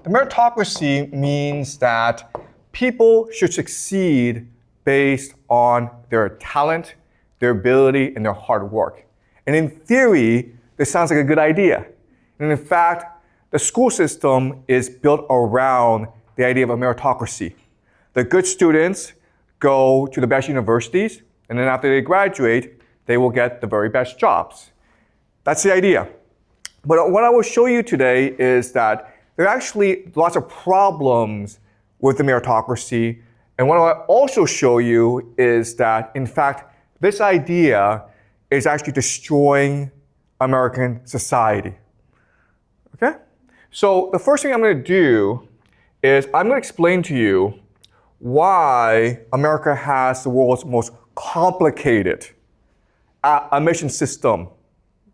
The meritocracy means that people should succeed based on their talent, their ability, and their hard work. And in theory, this sounds like a good idea. And in fact, the school system is built around the idea of a meritocracy. The good students go to the best universities, and then after they graduate, they will get the very best jobs. That's the idea. But what I will show you today is that there are actually lots of problems with the meritocracy. And what I'll also show you is that, in fact, this idea is actually destroying American society. Okay? So the first thing I'm going to do is I'm going to explain to you why America has the world's most complicated admission system.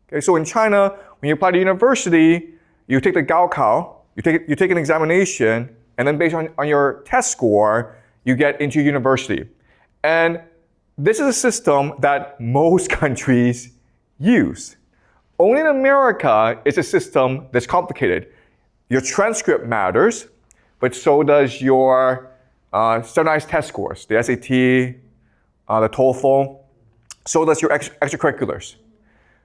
Okay, so in China, when you apply to university, you take the Gaokao, you take an examination, and then based on your test score, you get into university. And this is a system that most countries use. Only in America is a system that's complicated. Your transcript matters, but so does your standardized test scores, the SAT, the TOEFL. So does your extracurriculars.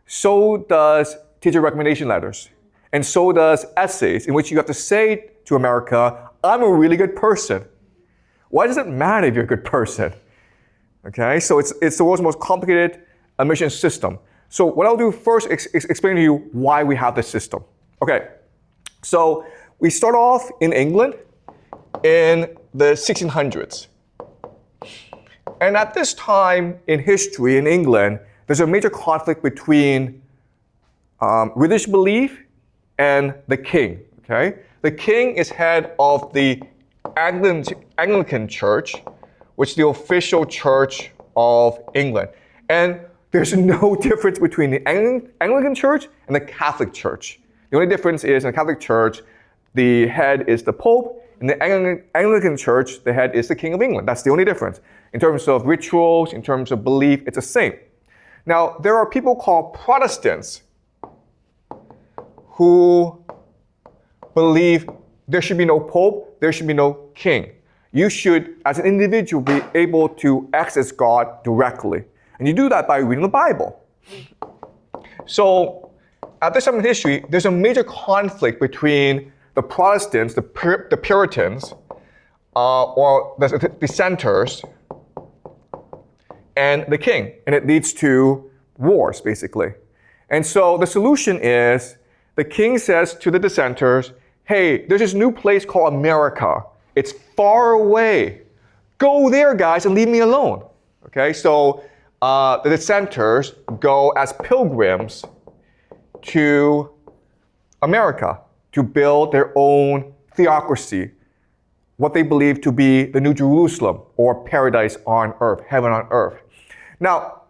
So does teacher recommendation letters. And so does essays in which you have to say to America, I'm a really good person. Why does it matter if you're a good person? Okay, so it's the world's most complicated admission system. So what I'll do first is explain to you why we have this system. Okay, so we start off in England in the 1600s. And at this time in history in England, there's a major conflict between religious belief and the king. Okay, the king is head of the Anglican Church, which is the official church of England. And there's no difference between the Anglican Church and the Catholic Church. The only difference is in the Catholic Church, the head is the Pope. In the Anglican Church, the head is the King of England. That's the only difference. In terms of rituals, in terms of belief, it's the same. Now, there are people called Protestants who believe there should be no Pope, there should be no king. You should, as an individual, be able to access God directly. And you do that by reading the Bible. So, at this time in history, there's a major conflict between the Protestants, the Puritans, or the dissenters, and the king. And it leads to wars, basically. And so the solution is, the king says to the dissenters, hey, there's this new place called America. It's far away. Go there, guys, and leave me alone. Okay, so the dissenters go as pilgrims to America to build their own theocracy, what they believe to be the New Jerusalem, or paradise on earth, heaven on earth. Now,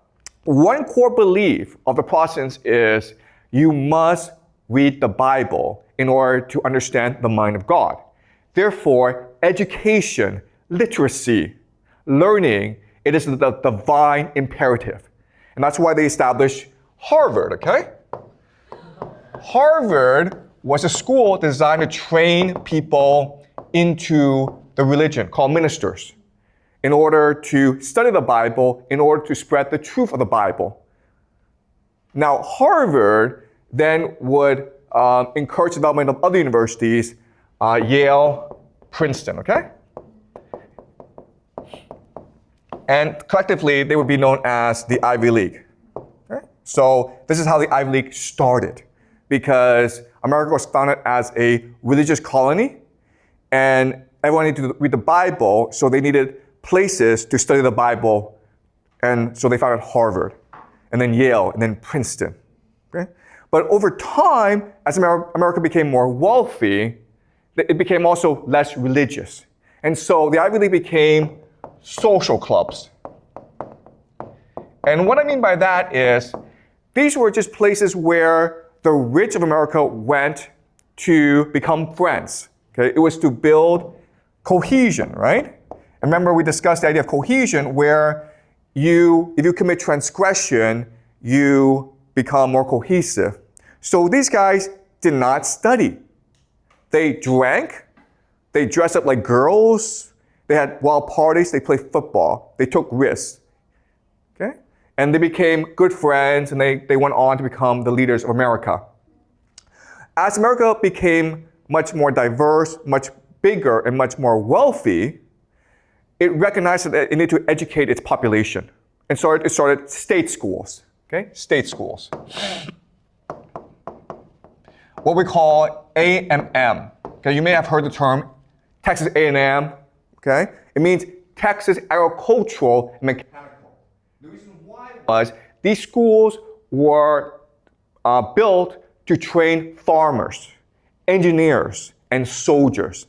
one core belief of the Protestants is you must read the Bible in order to understand the mind of God. Therefore, education, literacy, learning, it is the divine imperative. And that's why they established Harvard, okay? Harvard was a school designed to train people into the religion called ministers in order to study the Bible, in order to spread the truth of the Bible. Now, Harvard then would encourage the development of other universities, Yale, Princeton, okay? And collectively, they would be known as the Ivy League. Okay? So this is how the Ivy League started, because America was founded as a religious colony, and everyone needed to read the Bible, so they needed places to study the Bible, and so they founded Harvard, and then Yale, and then Princeton. Okay? But over time, as America became more wealthy, it became also less religious. And so the Ivy League became social clubs. And what I mean by that is, these were just places where the rich of America went to become friends. Okay? It was to build cohesion, right? And remember, we discussed the idea of cohesion, where if you commit transgression, you become more cohesive. So these guys did not study. They drank, they dressed up like girls, they had wild parties, they played football, they took risks. Okay? And they became good friends, and they went on to become the leaders of America. As America became much more diverse, much bigger, and much more wealthy, it recognized that it needed to educate its population. And so it started state schools, okay? State schools. What we call A&M. Okay, you may have heard the term Texas A&M, okay? It means Texas Agricultural and Mechanical. The reason why was these schools were built to train farmers, engineers, and soldiers,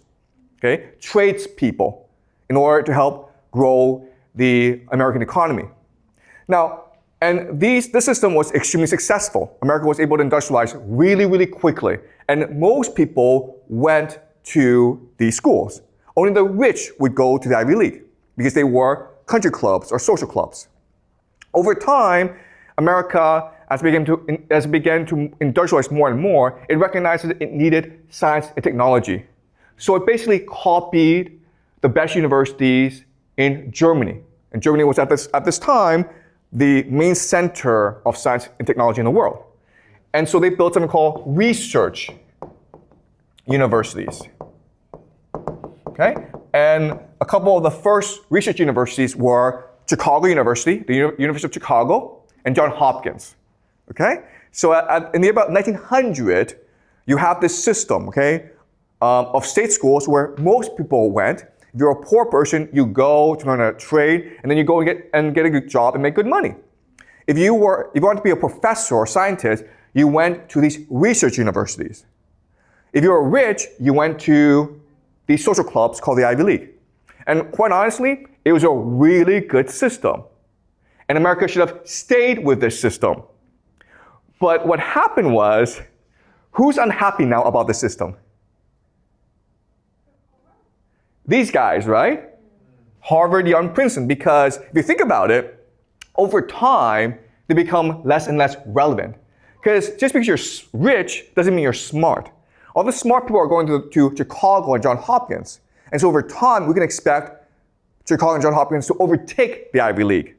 okay? Tradespeople, in order to help grow the American economy. Now, and this system was extremely successful. America was able to industrialize really, really quickly. And most people went to these schools. Only the rich would go to the Ivy League because they were country clubs or social clubs. Over time, America, as it began to industrialize more and more, it recognized that it needed science and technology. So it basically copied the best universities in Germany. And Germany was at this time the main center of science and technology in the world. And so they built something called research universities. Okay? And a couple of the first research universities were Chicago University, the University of Chicago, and Johns Hopkins. Okay? So in the about 1900, you have this system, okay, of state schools where most people went. If you're a poor person, you go to learn a trade, and then you go and get a good job and make good money. If you wanted to be a professor or scientist, you went to these research universities. If you were rich, you went to these social clubs called the Ivy League. And quite honestly, it was a really good system. And America should have stayed with this system. But what happened was, who's unhappy now about the system? These guys, right? Harvard, Yale, Princeton, because if you think about it, over time, they become less and less relevant. Because just because you're rich doesn't mean you're smart. All the smart people are going to Chicago and Johns Hopkins. And so over time, we can expect Chicago and Johns Hopkins to overtake the Ivy League.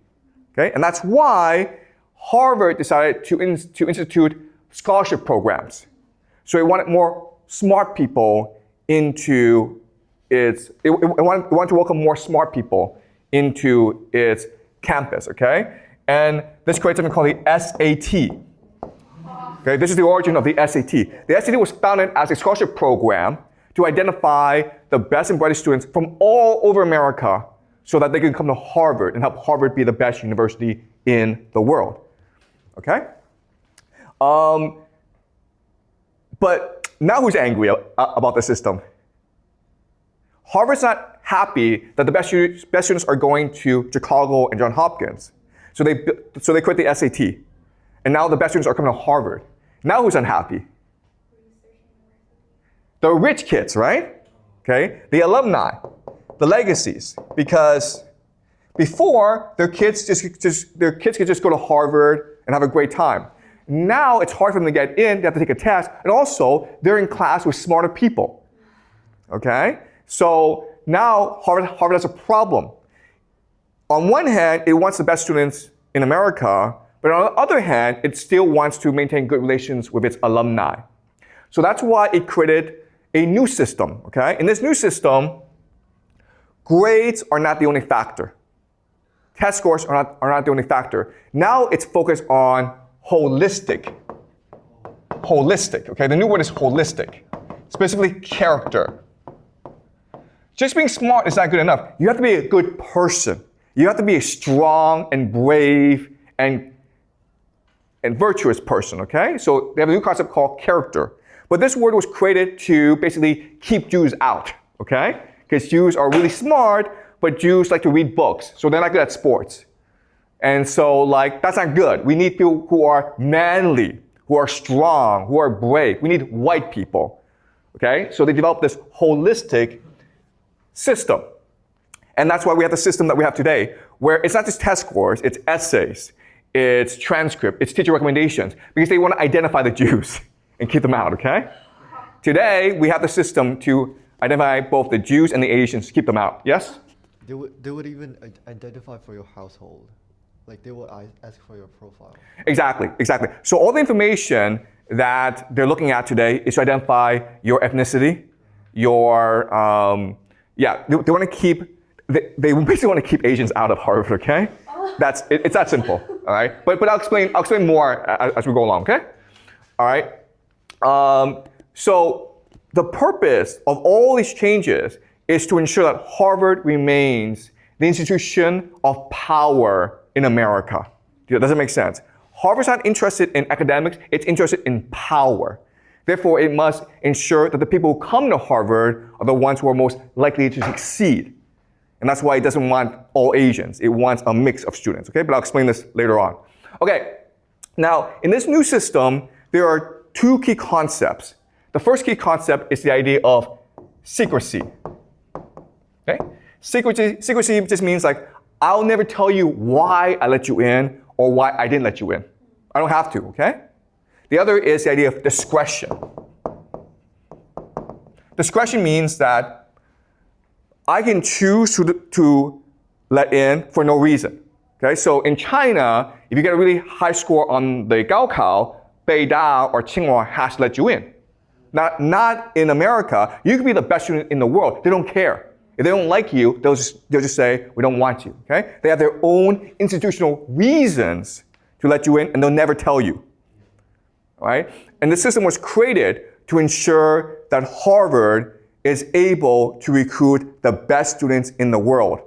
Okay? And that's why Harvard decided to institute scholarship programs. So it wanted more smart people into it wanted to welcome more smart people into its campus, okay? And this creates something called the SAT. Okay, this is the origin of the SAT. The SAT was founded as a scholarship program to identify the best and brightest students from all over America so that they can come to Harvard and help Harvard be the best university in the world, okay? But now who's angry about the system? Harvard's not happy that the best students are going to Chicago and Johns Hopkins. So they quit the SAT. And now the best students are coming to Harvard. Now who's unhappy? The rich kids, right? Okay, the alumni, the legacies. Because before, their kids could just go to Harvard and have a great time. Now it's hard for them to get in, they have to take a test, and also they're in class with smarter people. Okay? So now Harvard has a problem. On one hand, it wants the best students in America, but on the other hand, it still wants to maintain good relations with its alumni. So that's why it created a new system, okay? In this new system, grades are not the only factor. Test scores are not the only factor. Now it's focused on holistic, okay? The new word is holistic, specifically character. Just being smart is not good enough. You have to be a good person. You have to be a strong and brave and virtuous person, okay? So they have a new concept called character. But this word was created to basically keep Jews out, okay? Because Jews are really smart, but Jews like to read books, so they're not good at sports. And so, that's not good. We need people who are manly, who are strong, who are brave. We need white people, okay? So they developed this holistic system. And that's why we have the system that we have today, where it's not just test scores, it's essays, it's transcript, it's teacher recommendations, because they want to identify the Jews and keep them out, okay? today we have the system to identify both the Jews and the Asians, keep them out. Yes? They would even identify for your household. Like they would ask for your profile. Exactly. So all the information that they're looking at today is to identify your ethnicity, your, they want to keep, they basically want to keep Asians out of Harvard, okay? It's that simple, all right? But I'll explain more as we go along, okay? All right? So the purpose of all these changes is to ensure that Harvard remains the institution of power in America. Does it make sense? Harvard's not interested in academics, it's interested in power. Therefore, it must ensure that the people who come to Harvard are the ones who are most likely to succeed. And that's why it doesn't want all Asians. It wants a mix of students, okay? But I'll explain this later on. Okay, now, in this new system, there are two key concepts. The first key concept is the idea of secrecy, okay? Secrecy just means like, I'll never tell you why I let you in or why I didn't let you in. I don't have to, okay? The other is the idea of discretion. Discretion means that I can choose to let in for no reason, okay? So in China, if you get a really high score on the Gaokao, Beida or Tsinghua has to let you in. Not in America. You could be the best student in the world. They don't care. If they don't like you, they'll just say, we don't want you, okay? They have their own institutional reasons to let you in, and they'll never tell you, all right? And the system was created to ensure that Harvard is able to recruit the best students in the world.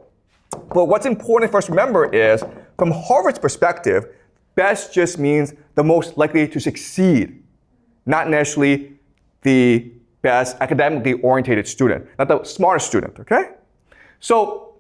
But what's important for us to remember is, from Harvard's perspective, best just means the most likely to succeed, not necessarily the best academically oriented student, not the smartest student, okay? So